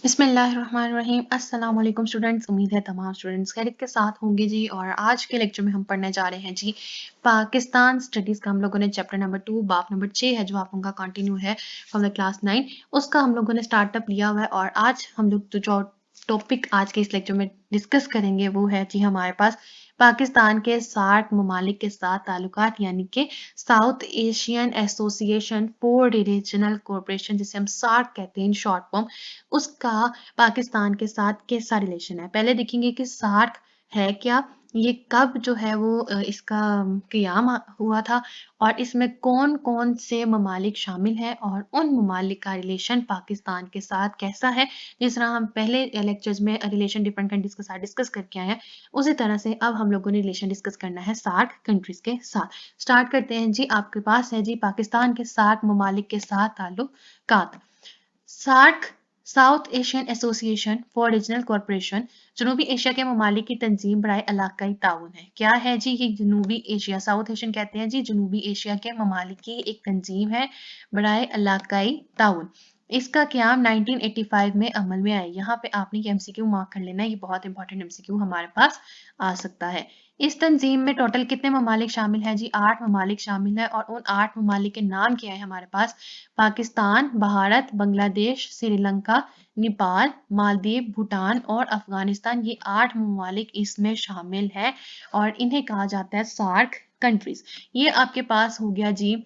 बिस्मिल्लाहिर्रहमानिर्रहीम। अस्सलाम वालेकुम स्टूडेंट्स। उम्मीद है तमाम स्टूडेंट्स खैरियत के साथ होंगे जी। और आज के लेक्चर में हम पढ़ने जा रहे हैं जी पाकिस्तान स्टडीज़ का। हम लोगों ने चैप्टर नंबर 2 बाब नंबर 6 है जो आप लोगों का कंटिन्यू है फ्रॉम द क्लास 9, उसका हम लोगों ने स्टार्टअप लिया हुआ है। और आज हम लोग जो टॉपिक आज के इस लेक्चर में डिस्कस करेंगे वो है जी हमारे पास पाकिस्तान के सार्क ममालिक के साथ ताल्लुकात, यानी कि south Asian Association for Regional cooperation, जिसे हम सार्क कहते हैं शॉर्ट फॉर्म, उसका पाकिस्तान के साथ कैसा रिलेशन है। पहले देखेंगे कि सार्क है क्या, ये कब जो है वो इसका क़याम हुआ था, और इसमें कौन कौन से ममालिक शामिल हैं और उन ममालिक का रिलेशन पाकिस्तान के साथ कैसा है। जिस तरह हम पहले लेक्चर्स में रिलेशन डिफरेंट कंट्रीज के साथ डिस्कस करके आए हैं, उसी तरह से अब हम लोगों ने रिलेशन डिस्कस करना है सार्क कंट्रीज के साथ। स्टार्ट करते हैं जी। आपके पास है जी पाकिस्तान के सार्क ममालिक के साथ ताल्लुकात। SAARC South Asian Association for Regional Cooperation जनूबी एशिया के ममालिक की तंजीम बराए इलाकाई ताउन है। क्या है जी ये जनूबी एशिया, साउथ एशियन कहते हैं जी जनूबी एशिया के ममालिक की एक तंजीम है बराए इलाकाई ताउन। इसका क़याम 1985 में अमल में आया। यहाँ पे आपने ये एमसीक्यू मार्क कर लेना है, ये बहुत इंपॉर्टेंट एमसीक्यू हमारे पास आ सकता है। इस तंजीम में टोटल कितने ममालिक शामिल हैं जी? 8 ममालिक शामिल हैं। और उन 8 ममालिक के नाम क्या है हमारे पास? पाकिस्तान, भारत, बांग्लादेश, श्रीलंका, नेपाल, मालदीव, भूटान और अफगानिस्तान, ये 8 ममालिक इसमें शामिल हैं और इन्हें कहा जाता है सार्क कंट्रीज। ये आपके पास हो गया जी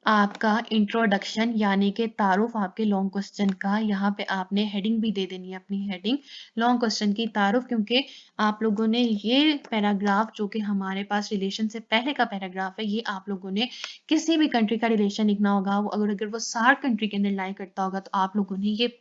आपका इंट्रोडक्शन, यानी कि तारुफ आपके लॉन्ग क्वेश्चन का। यहाँ पे आपने हेडिंग भी दे देनी है, अपनी हेडिंग लॉन्ग क्वेश्चन की तारुफ, क्योंकि आप लोगों ने ये पैराग्राफ जो कि हमारे पास रिलेशन से पहले का पैराग्राफ है, ये आप लोगों ने किसी भी कंट्री का रिलेशन लिखना होगा, वो अगर वो सार्क कंट्री के अंदर लाई करता होगा, तो आप लोगों ने ये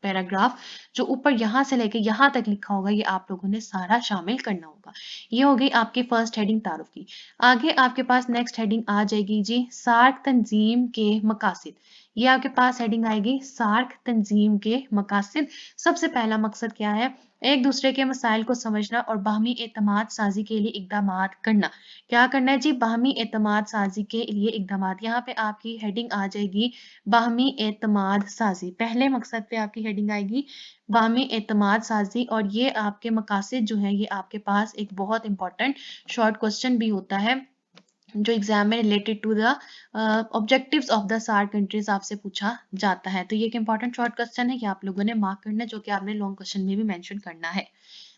पैराग्राफ जो ऊपर यहाँ से लेके यहाँ तक लिखा होगा, ये आप लोगों ने सारा शामिल करना होगा। ये हो गई आपकी फर्स्ट हेडिंग तारुफ की। आगे आपके पास नेक्स्ट हेडिंग आ जाएगी जी सार्क तंजीम के मकासद। ये आपके पास हेडिंग आएगी सार्क तंजीम के मकासद। सबसे पहला मकसद क्या है? एक दूसरे के मसाइल को समझना और बाहमी एतमाद साजी के लिए इकदामात करना। क्या करना है जी? बाहमी एतमाद साजी के लिए इकदामात। यहाँ पे आपकी हेडिंग आ जाएगी बाहमी एतमाद साजी। पहले मकसद पे आपकी हेडिंग आएगी बाहमी एतमाद साजी। और ये आपके मकासद जो है, ये आपके पास एक बहुत इंपॉर्टेंट शॉर्ट क्वेश्चन भी होता है जो एग्जाम में related to the objectives of the SAARC countries आपसे पूछा जाता है। तो ये एक इंपॉर्टेंट शॉर्ट क्वेश्चन है कि आप लोगों ने मार्क करना है, जो कि आपने लॉन्ग क्वेश्चन में भी मेंशन करना है।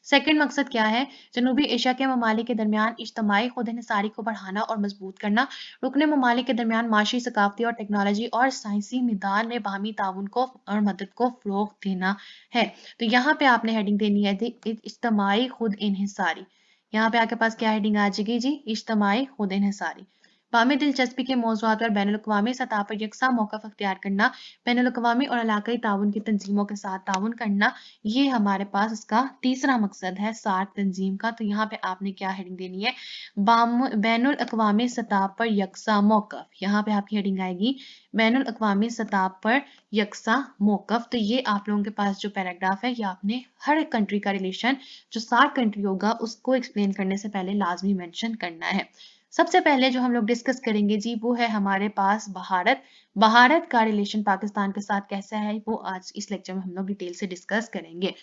सेकंड मकसद क्या है? जनूबी एशिया के ममालिक के दरमियान इज्तमाही खुद इन्हिसारी को बढ़ाना और मजबूत करना। रुकने ममालिक के दरमियान माशी, सकाफती और टेक्नोलॉजी और साइंसी मैदान में बाहमी ताउन को और मदद को फ़रोग़ देना है। तो यहाँ पे आपने हेडिंग देनी है इज्तमाही खुद इन्हिसारी। यहाँ पे आपके पास क्या हेडिंग आ जाएगी जी? इज्तमाही खुद इन्हिसारी। बाहमी दिलचस्पी के मौज़ूआत पर बैनुल-अक़वामी सतह पर यकसा मौक़िफ़ अख्तियार करना, बैनुल-अक़वामी और इलाकाई ताउन की तंजीमों के साथ ताउन करना, ये हमारे पास इसका तीसरा मकसद है सार्क तंजीम का। तो यहाँ पे आपने क्या हेडिंग देनी है? बैनुल-अक़वामी सतह पर यकसा मौक़िफ़। यहाँ पे आपकी हेडिंग आएगी बैनुल-अक़वामी सतह पर यकसा मौक़िफ़। तो ये आप लोगों के पास जो पैराग्राफ है, ये आपने हर एक कंट्री का रिलेशन जो सार्क कंट्री होगा उसको एक्सप्लेन करने से पहले लाजमी मेंशन करना है। सबसे पहले जो हम लोग डिस्कस करेंगे जी वो है हमारे पास भारत। भारत का रिलेशन पाकिस्तान के साथ कैसा है, वो आज इस लेक्चर में हम लोग डिटेल से डिस्कस करेंगे।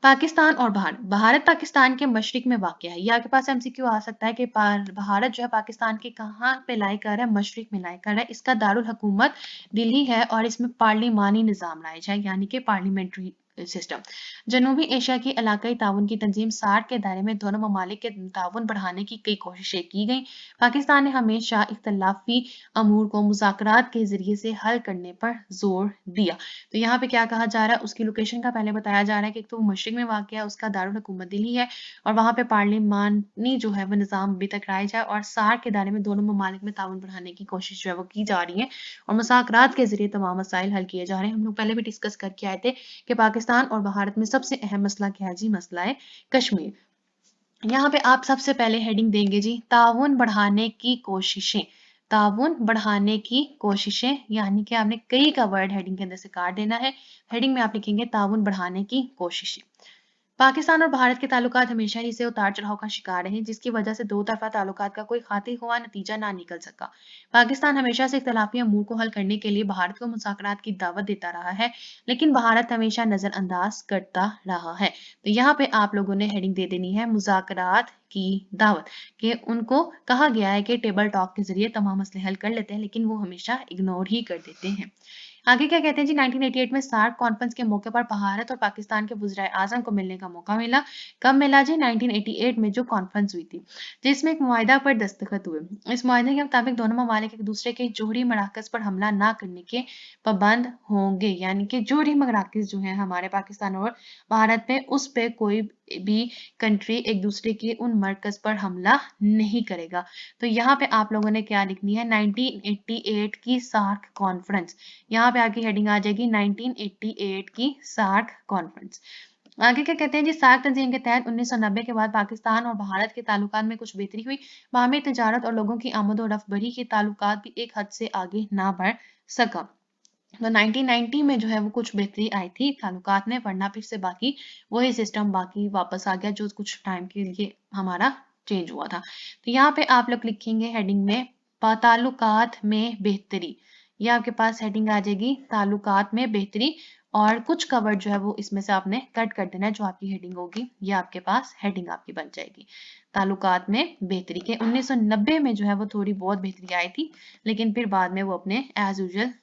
पाकिस्तान और भारत। भारत पाकिस्तान के मशरिक में वाक़ है। ये आपके पास एमसीक्यू आ सकता है कि भारत जो है पाकिस्तान के कहाँ पे लाई कर है? मशरिक में लाई कर है। इसका दारुल हुकूमत दिल्ली है और इसमें पार्लिमानी निज़ाम लाया जाए, यानी कि पार्लियामेंट्री सिस्टम। जनूबी एशिया की इलाकाई ताउन की तंजीम सार्क के दायरे में दोनों ममालिक के ताउन बढ़ाने की कई कोशिशें की गई। पाकिस्तान ने हमेशा इख्तलाफी अमूर को मुज़ाकरात के ज़रिए से हल करने पर जोर दिया। तो यहाँ पे क्या कहा जा रहा है? उसकी लोकेशन का पहले बताया जा रहा है कि एक तो मशरिक में वाक़ है, उसका दारुल हुकूमत दिल्ली है और वहाँ पे पार्लिमानी जो है वो निज़ाम अभी तक लाया जाए और सार्क के दायरे में दोनों ममालिक में ताउन बढ़ाने की कोशिश जो है वो की जा रही है और मुज़ाकरात के ज़रिए तमाम मसाइल हल किए जा रहे हैं। हम लोग पहले भी डिस्कस करके आए थे कि पाकिस्तान और भारत में सबसे अहम मसला क्या है जी? मसला है कश्मीर। यहाँ पे आप सबसे पहले हेडिंग देंगे जी ताउन बढ़ाने की कोशिशें। ताउन बढ़ाने की कोशिशें, यानी कि आपने कई का वर्ड हेडिंग के अंदर से काट देना है। हेडिंग में आप लिखेंगे ताउन बढ़ाने की कोशिशें। पाकिस्तान और भारत के ताल्लुकात हमेशा ही से उतार-चढ़ाव का शिकार रहे, जिसकी वजह से दो तरफ़ा ताल्लुकात का कोई खातिर हुआ नतीजा ना निकल सका। पाकिस्तान हमेशा से इख्तिलाफी अमूर को हल करने के लिए भारत को मुज़ाकरात की दावत देता रहा है, लेकिन भारत हमेशा नज़रअंदाज करता रहा है। तो यहाँ पे आप लोगों ने हेडिंग दे देनी है मुज़ाकरात की दावत, कि उनको कहा गया है कि टेबल टॉक के ज़रिए तमाम मसले हल कर लेते हैं, लेकिन वो हमेशा इग्नोर ही कर देते हैं। आगे क्या कहते हैं जी, 1988 में सार्क कॉन्फ्रेंस के मौके पर भारत और पाकिस्तान के वज़ीर आज़म को मिलने का मौका मिला। कब मिला जी? 1988 में जो कॉन्फ्रेंस हुई थी, जिसमें एक मुआहिदा पर दस्तखत हुए। इस मुआहिदे के मुताबिक दोनों ममालिक एक दूसरे के जोहरी मराकज़ पर हमला ना करने के पाबंद होंगे, यानी कि जोहरी मराकज़ जो हैं हमारे पाकिस्तान और भारत में, उस पे कोई भी कंट्री एक दूसरे के उन मरकज़ पर हमला नहीं करेगा। तो यहाँ पे आप लोगों ने क्या लिखनी है? 1988 की सार्क कॉन्फ्रेंस। यहाँ पे आपकी हेडिंग आ जाएगी 1988 की सार्क कॉन्फ्रेंस। आगे क्या कहते हैं जी, सार्क तंजीम के तहत 1990 के बाद पाकिस्तान और भारत के ताल्लुकात में कुछ बेहतरी हुई। बाहमी तजारत और लोगों की आमद और रफ्त बढ़ी के ताल्लुकात भी एक हद से आगे ना बढ़ सका। तो 1990 में जो है वो कुछ बेहतरी आई थी ताल्लुकात में, वरना फिर से बाकी वही सिस्टम बाकी वापस आ गया जो कुछ टाइम के लिए हमारा चेंज हुआ था। तो यहाँ पे आप लोग लिखेंगे हेडिंग में ताल्लुकात में बेहतरी। ये आपके पास हेडिंग आ जाएगी ताल्लुकात में बेहतरी, और कुछ कवर्ड जो है वो इसमें से आपने कट कर देना है, जो आपकी हेडिंग होगी ये आपके पास हेडिंग आपकी बन जाएगी। ताल्लुकात में बेहतरी के 1990 में जो है वो थोड़ी बहुत बेहतरी आई थी, लेकिन फिर बाद में वो अपने एज यूजुअल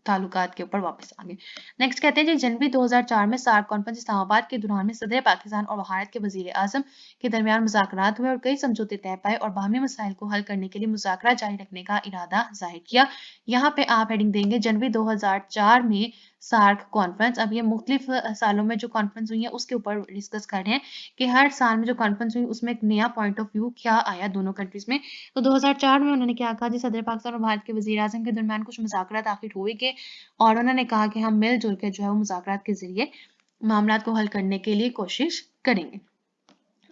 ताल्लुकात के ऊपर वापस आ गए। नेक्स्ट कहते हैं जी, जनवरी 2004 में सार्क कॉन्फ्रेंस इस्लामाबाद के दौरान में सदर पाकिस्तान और भारत के वजीर आजम के दरमियान मुज़ाकरात हुए और कई समझौते तय पाए और बाहमी मसाइल को हल करने के लिए मुज़ाकरात जारी रखने का इरादा जाहिर किया। यहाँ पे आप हेडिंग देंगे जनवरी 2004 में सार्क कॉन्फ्रेंस। अब ये मुख्तलिफ सालों में जो कॉन्फ्रेंस हुई है उसके ऊपर डिस्कस कर रहे हैं कि हर साल में जो कॉन्फ्रेंस हुई उसमें एक नया पॉइंट ऑफ व्यू क्या आया दोनों कंट्रीज में। तो 2004 में उन्होंने क्या कहा जी, सदर पाकिस्तान और भारत के वज़ीर आज़म के दरमियान कुछ मुज़ाकरात आखिर हुए के, और उन्होंने कहा कि हम मिल-जुल के जो है वो मुज़ाकरात के ज़रिए मामलात को हल करने के लिए कोशिश करेंगे।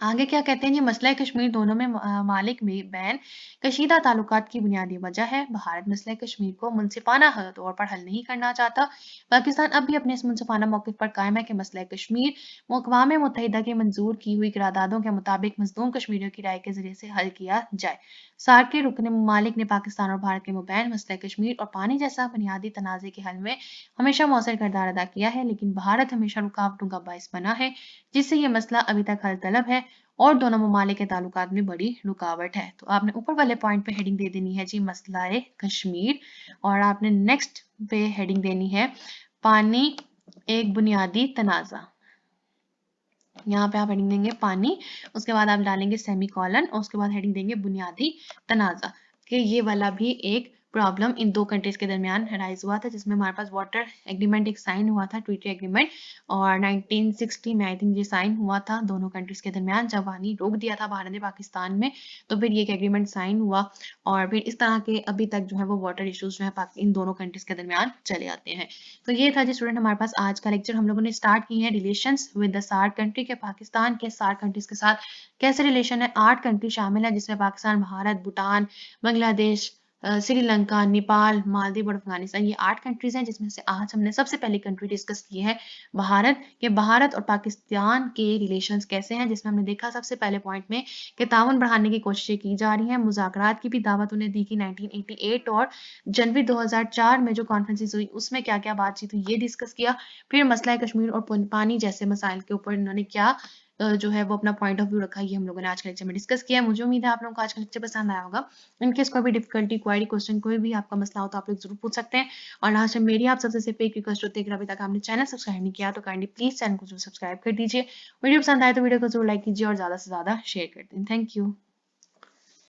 आगे क्या कहते हैं जी, मसला कश्मीर दोनों में मालिक में बैन कशीदा ताल्लुकात की बुनियादी वजह है। भारत मसला कश्मीर को मुनसिफाना तौर पर हल नहीं करना चाहता। पाकिस्तान अब भी अपने इस मुनसिफाना मौक़िफ़ पर कायम है कि मसला कश्मीर अक़वाम मुत्तहिदा की मंजूर की हुई करारदादों के मुताबिक मज़लूम कश्मीरियों की राय के ज़रिए से हल किया जाए। सार्क के रुकन ममालिक ने पाकिस्तान और भारत के मबैन मसला कश्मीर और पानी जैसा बुनियादी तनाज़े के हल में हमेशा मौसर किरदार अदा किया है, लेकिन भारत हमेशा रुकावटों का बाइस बना है, जिससे ये मसला अभी तक हल तलब है और दोनों ममालिक के ताल्लुकात में बड़ी रुकावट है। तो आपने ऊपर वाले पॉइंट पे हेडिंग दे देनी है जी मसला कश्मीर, और आपने नेक्स्ट पे हेडिंग देनी है पानी एक बुनियादी तनाज़ा। यहाँ पे आप हेडिंग देंगे पानी, उसके बाद आप डालेंगे सेमीकोलन और उसके बाद हेडिंग देंगे बुनियादी तनाज़ा, कि ये वाला भी एक प्रॉब्लम इन दो कंट्रीज के दरमियान राइज हुआ था, जिसमें हमारे पास वाटर एग्रीमेंट एक साइन हुआ था, ट्रीटी एग्रीमेंट, और 1960 में आई थिंक ये साइन हुआ था दोनों कंट्रीज के दरमियान, जब पानी रोक दिया था भारत ने पाकिस्तान में, तो फिर ये एक एग्रीमेंट साइन हुआ, और फिर इस तरह के अभी तक जो है वो वाटर इशूज जो है इन दोनों कंट्रीज के दरमियान चले आते हैं। तो ये था जी स्टूडेंट हमारे पास आज का लेक्चर। हम लोगों ने स्टार्ट की है relations with the SAARC country के, पाकिस्तान के सार्क कंट्रीज के साथ कैसे रिलेशन है। 8 कंट्री शामिल है, जिसमें पाकिस्तान, भारत, भूटान, बांग्लादेश, श्रीलंका, नेपाल, मालदीव और अफगानिस्तान, ये 8 कंट्रीज हैं, जिसमें से आज हमने सबसे पहली कंट्री डिस्कस की है भारत, के भारत और पाकिस्तान के रिलेशंस कैसे हैं, जिसमें हमने देखा सबसे पहले पॉइंट में कि ताउन बढ़ाने की कोशिशें की जा रही हैं। मुज़ाकरात की भी दावत उन्हें दी थी 1988, और जनवरी 2004 में जो कॉन्फ्रेंसेस हुई उसमें क्या क्या बातचीत हुई ये डिस्कस किया। फिर मसला कश्मीर और पानी जैसे मसाइल के ऊपर इन्होंने क्या जो है वो अपना पॉइंट ऑफ व्यू रखा, ये हम लोगों ने आज के लेक्चर में डिस्कस किया। मुझे उम्मीद है आप लोगों को आज का लेक्चर पसंद आया होगा। इनकेस कोई भी डिफिकल्टी, क्वेरी, क्वेश्चन, कोई भी आपका मसला हो तो आप लोग जरूर पूछ सकते हैं। और लास्ट में मेरी आप सबसे सिर्फ एक रिक्वेस्ट होती है कि अभी तक आपने चैनल सब्सक्राइब नहीं किया तो काइंडली प्लीज चैनल को जरूर सब्सक्राइब कर दीजिए। वीडियो पसंद आए तो वीडियो को जरूर लाइक कीजिए और ज़्यादा से ज़्यादा शेयर कर दें। Thank you.